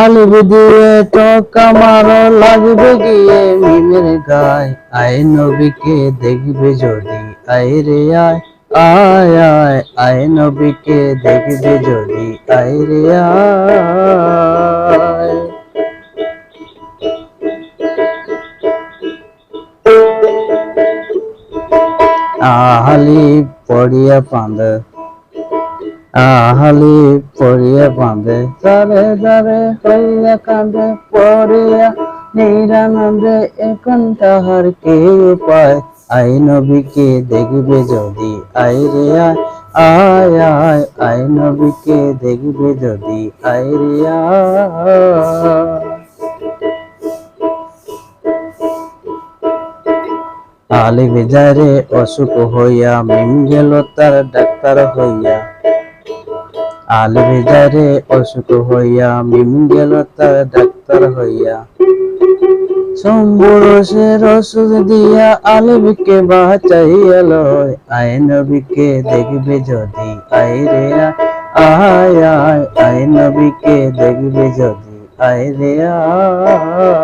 আলিফ দিয়ে টকা মারো লাগবে গিয়ে মিমের গায়। আয় নবীকে দেখবে যদি, আয় রে আয়, আয় আয় আয় নবীকে দেখবে যদি, আয় রে আয়। আলিফ পড়িয়া পাঁদে, আলিফ পড়িয়া পাঁদে, দারে দারে হইয়া কাঁদে পড়িয়া নিরানন্দে, এখন তাহার কে পায়। আয় নবীকে দেখবে যদি, আয় রে আয়, আয় আয় আয় নবীকে দেখবে যদি, আয় রে আয়। আলিফ যারে অসুখ হইয়া, মিম গেল তার ডাক্তার হইয়া। আলিফ যারে অসুখ হইয়া, মিম গেল তার ডাক্তার হইয়া। সম্বরসের ওষুধ দিয়া আলিফকে বাঁচাইয়া লয়। আয় নবীকে দেখবে যদি, আয় রে আয়, আয় আয় নবীকে দেখবে যদি, আয় রে আয়।